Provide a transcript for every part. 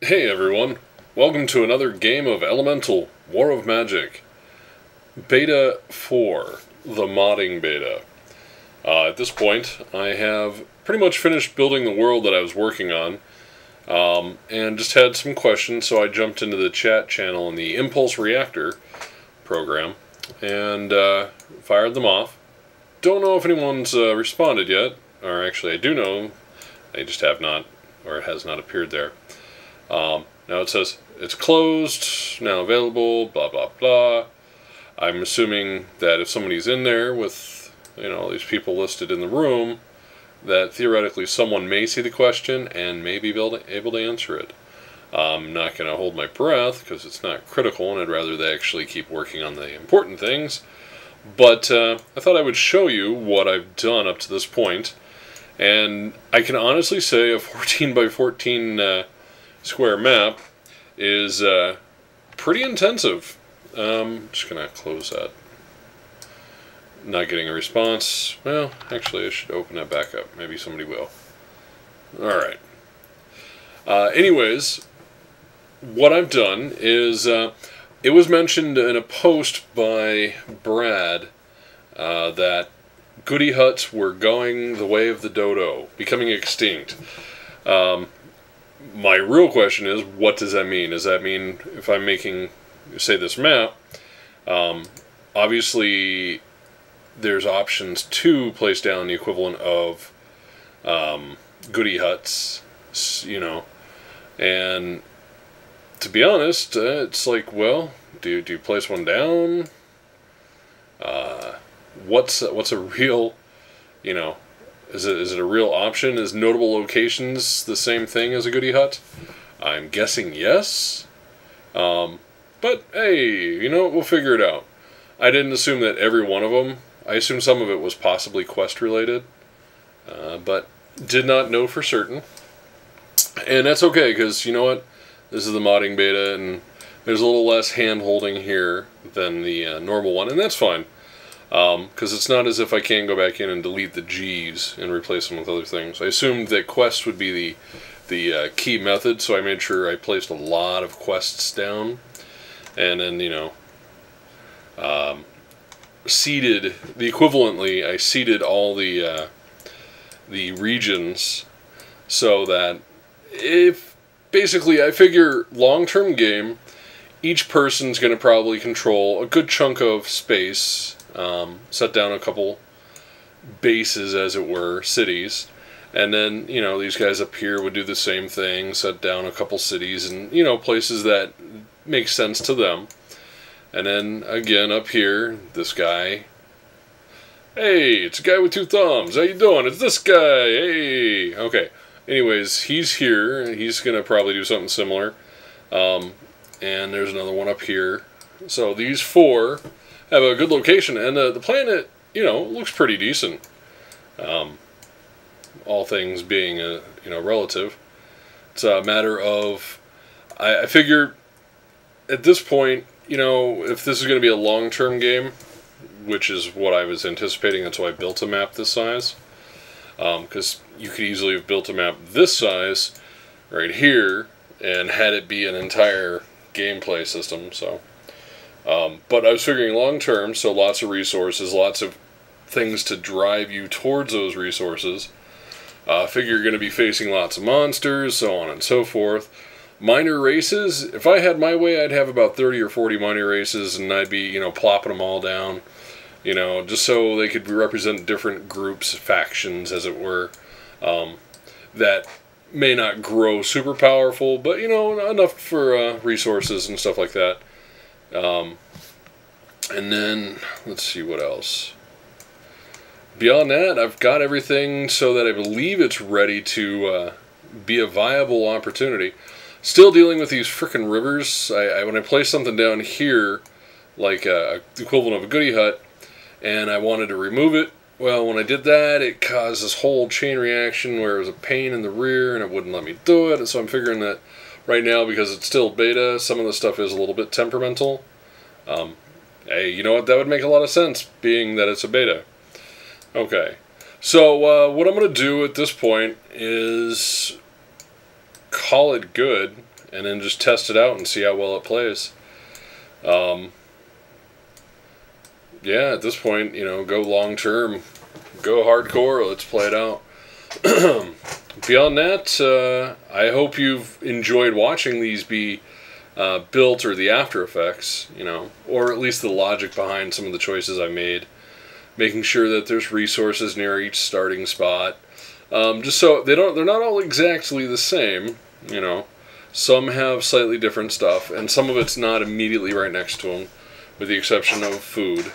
Hey everyone, welcome to another game of Elemental War of Magic. Beta 4, the modding beta. At this point, I have pretty much finished building the world that I was working on, and just had some questions, so I jumped into the chat channel in the Impulse Reactor program, and fired them off. Don't know if anyone's responded yet, or actually I do know, they just have not, or it has not appeared there. Now it says it's closed, now available, blah blah blah. I'm assuming that if somebody's in there with, all these people listed in the room, that theoretically someone may see the question and may be able to answer it. I'm not going to hold my breath because it's not critical and I'd rather they actually keep working on the important things. But I thought I would show you what I've done up to this point. And I can honestly say a 14 by 14 square map is pretty intensive. Just going to close that. Not getting a response. Well, actually I should open that back up. Maybe somebody will. Alright. Anyways, what I've done is, it was mentioned in a post by Brad that goody huts were going the way of the dodo, becoming extinct. My real question is, what does that mean? Does that mean if I'm making, say, this map, obviously there's options to place down the equivalent of goody huts, and to be honest, it's like, well, do you place one down? What's a real, is it a real option? Is notable locations the same thing as a goody hut? I'm guessing yes. But hey, we'll figure it out. I didn't assume that every one of them. I assumed some of it was possibly quest related, but did not know for certain. And that's okay, because you know what? This is the modding beta, and there's a little less hand-holding here than the normal one, and that's fine. Because it's not as if I can't go back in and delete the G's and replace them with other things. I assumed that quests would be the key method, so I made sure I placed a lot of quests down. And then, seeded, I seeded all the regions so that basically, I figure long-term game, each person's going to probably control a good chunk of space, set down a couple bases, as it were, cities, and then, these guys up here would do the same thing, set down a couple cities and, places that make sense to them. And then, again, up here, this guy, hey, it's a guy with two thumbs, how you doing? It's this guy, hey, okay. Anyways, he's here, he's going to probably do something similar, and there's another one up here. So these four have a good location, and the planet, looks pretty decent. All things being, relative. It's a matter of, I figure, at this point, if this is going to be a long-term game, which is what I was anticipating, that's why I built a map this size. Because you could easily have built a map this size, right here, and had it be an entire gameplay system, so... but I was figuring long-term, so lots of resources, lots of things to drive you towards those resources. Figure you're going to be facing lots of monsters, so on and so forth. Minor races, if I had my way, I'd have about 30 or 40 minor races, and I'd be, plopping them all down, just so they could represent different groups, factions, as it were, that may not grow super powerful, but, enough for resources and stuff like that. And then, let's see what else. Beyond that, I've got everything so that I believe it's ready to be a viable opportunity. Still dealing with these frickin' rivers. When I place something down here, like the equivalent of a goody hut, and I wanted to remove it, well, when I did that, it caused this whole chain reaction where it was a pain in the rear, and it wouldn't let me do it, and so I'm figuring that right now, because it's still beta, some of the stuff is a little bit temperamental. Hey, you know what? That would make a lot of sense, being that it's a beta. Okay. So, what I'm going to do at this point is call it good and then just test it out and see how well it plays. Yeah, at this point, go long term, go hardcore, let's play it out. Beyond that, I hope you've enjoyed watching these be built, or the after effects, or at least the logic behind some of the choices I made, making sure that there's resources near each starting spot, just so they're not all exactly the same. Some have slightly different stuff, and some of it's not immediately right next to them, with the exception of food.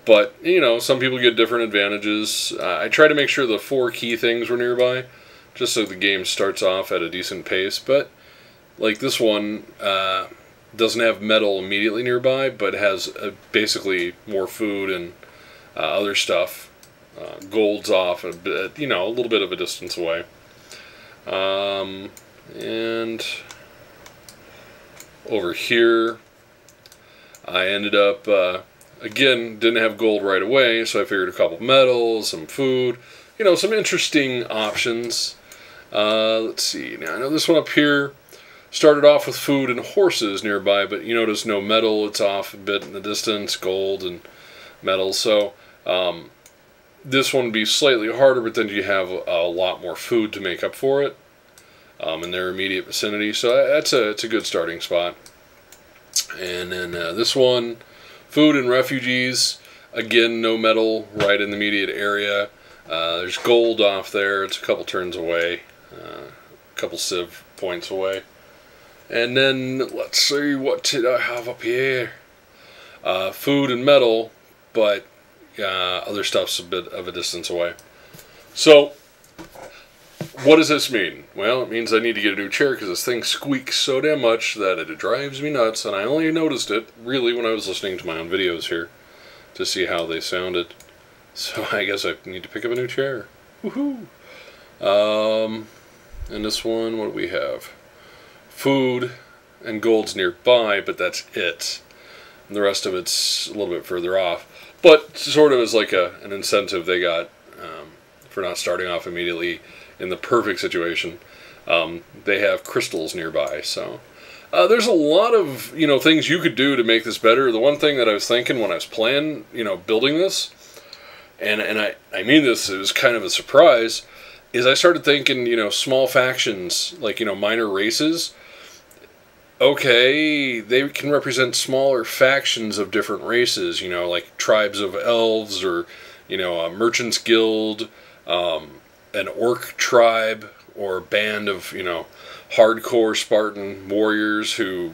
But, some people get different advantages. I try to make sure the 4 key things were nearby, just so the game starts off at a decent pace. But, like this one, doesn't have metal immediately nearby, but has basically more food and other stuff. Gold's off a bit, a little bit of a distance away. And over here, I ended up... again, didn't have gold right away, so I figured a couple metals, some food, some interesting options. Let's see, now I know this one up here started off with food and horses nearby, but you notice no metal, it's off a bit in the distance, gold and metal, so this one would be slightly harder, but then you have a lot more food to make up for it in their immediate vicinity, so it's a good starting spot. And then this one, food and refugees, again, no metal right in the immediate area. There's gold off there. It's a couple turns away, a couple civ points away. And then, let's see, what did I have up here? Food and metal, but other stuff's a bit of a distance away. So, what does this mean? Well, it means I need to get a new chair because this thing squeaks so damn much that it drives me nuts, and I only noticed it, really, when I was listening to my own videos here to see how they sounded. So I guess I need to pick up a new chair. Woohoo! And this one, what do we have? Food and gold's nearby, but that's it. And the rest of it's a little bit further off. But sort of as like an incentive they got for not starting off immediately in the perfect situation. They have crystals nearby, so there's a lot of things you could do to make this better. The one thing that I was thinking when I was planning, building this, and I mean this, it was kind of a surprise, is I started thinking, small factions, like minor races. Okay, they can represent smaller factions of different races, like tribes of elves, or a merchant's guild, an orc tribe, or a band of, hardcore Spartan warriors who,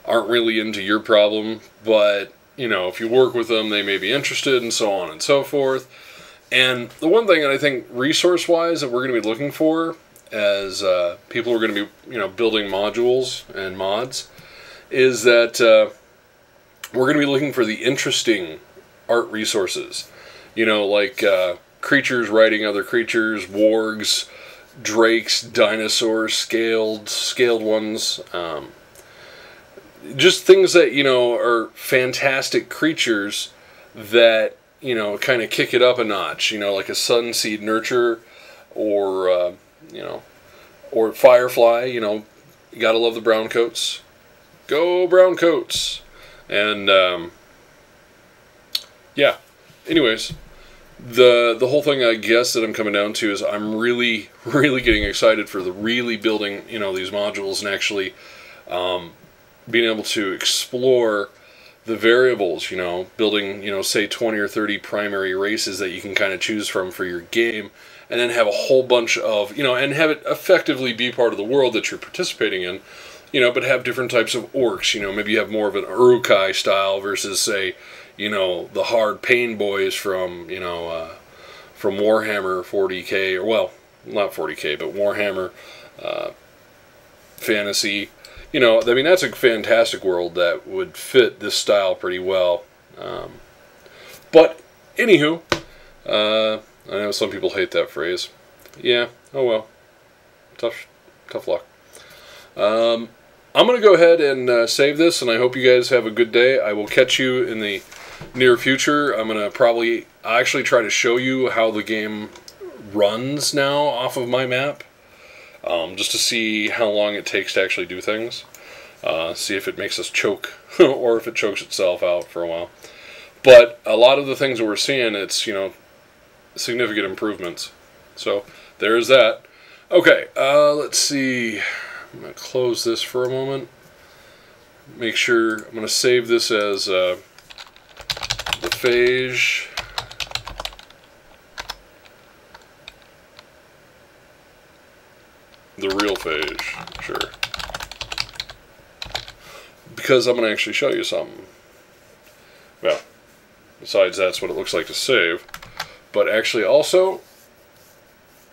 aren't really into your problem, but, if you work with them, they may be interested, and so on and so forth. And the one thing that I think resource-wise that we're going to be looking for as people are going to be, building modules and mods, is that we're going to be looking for the interesting art resources. Like creatures riding other creatures, wargs, drakes, dinosaurs, scaled ones, just things that are fantastic creatures that kind of kick it up a notch. Like a sunseed nurture, or or firefly. You gotta love the brown coats. Go brown coats. And yeah. Anyways. The whole thing, I guess, that I'm coming down to is I'm really getting excited for the really building, these modules, and actually being able to explore the variables, building, say 20 or 30 primary races that you can kind of choose from for your game, and then have a whole bunch of, and have it effectively be part of the world that you're participating in, but have different types of orcs, maybe you have more of an Urukai style versus, say, the hard pain boys from, from Warhammer 40k, or, well, not 40k, but Warhammer Fantasy. I mean, that's a fantastic world that would fit this style pretty well. But, anywho, I know some people hate that phrase. Yeah, oh well. Tough luck. I'm going to go ahead and save this, and I hope you guys have a good day. I will catch you in the near future. I'm going to probably actually try to show you how the game runs now off of my map. just to see how long it takes to actually do things. See if it makes us choke or if it chokes itself out for a while. But a lot of the things that we're seeing, it's, significant improvements. So there's that. Okay, let's see. I'm going to close this for a moment. Make sure, I'm going to save this as the Faege. The real Faege, sure. Because I'm going to actually show you something. Well, besides that's what it looks like to save. But actually also,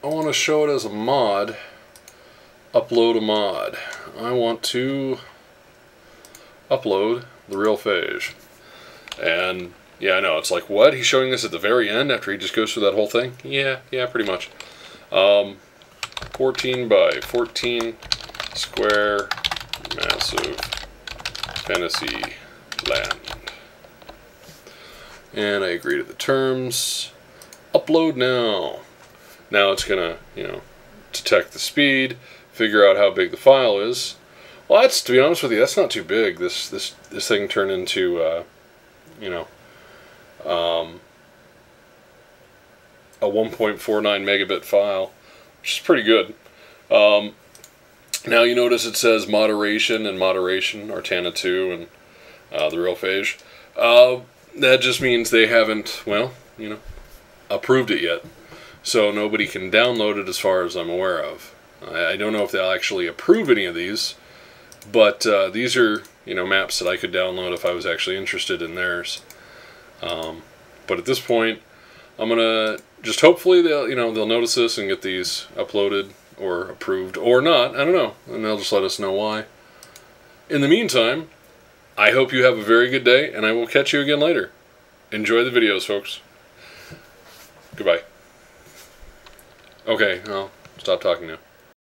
I want to show it as a mod. Upload a mod. I want to upload the real Faege. And yeah, I know, it's like, what? He's showing this at the very end after he just goes through that whole thing? Yeah, pretty much. 14 by 14 square massive fantasy land. And I agree to the terms. Upload now. Now it's gonna, detect the speed, figure out how big the file is. Well, that's, to be honest with you, that's not too big. This thing turned into, a 1.49 megabit file, which is pretty good. Now you notice it says moderation and moderation, Artana 2 and the real Faege. That just means they haven't, approved it yet. So nobody can download it as far as I'm aware of. I don't know if they'll actually approve any of these, but these are, maps that I could download if I was actually interested in theirs. But at this point, I'm gonna just hopefully they'll notice this and get these uploaded or approved or not. I don't know, and they'll just let us know why. In the meantime, I hope you have a very good day, and I will catch you again later. Enjoy the videos, folks. Goodbye. Okay, I'll stop talking now.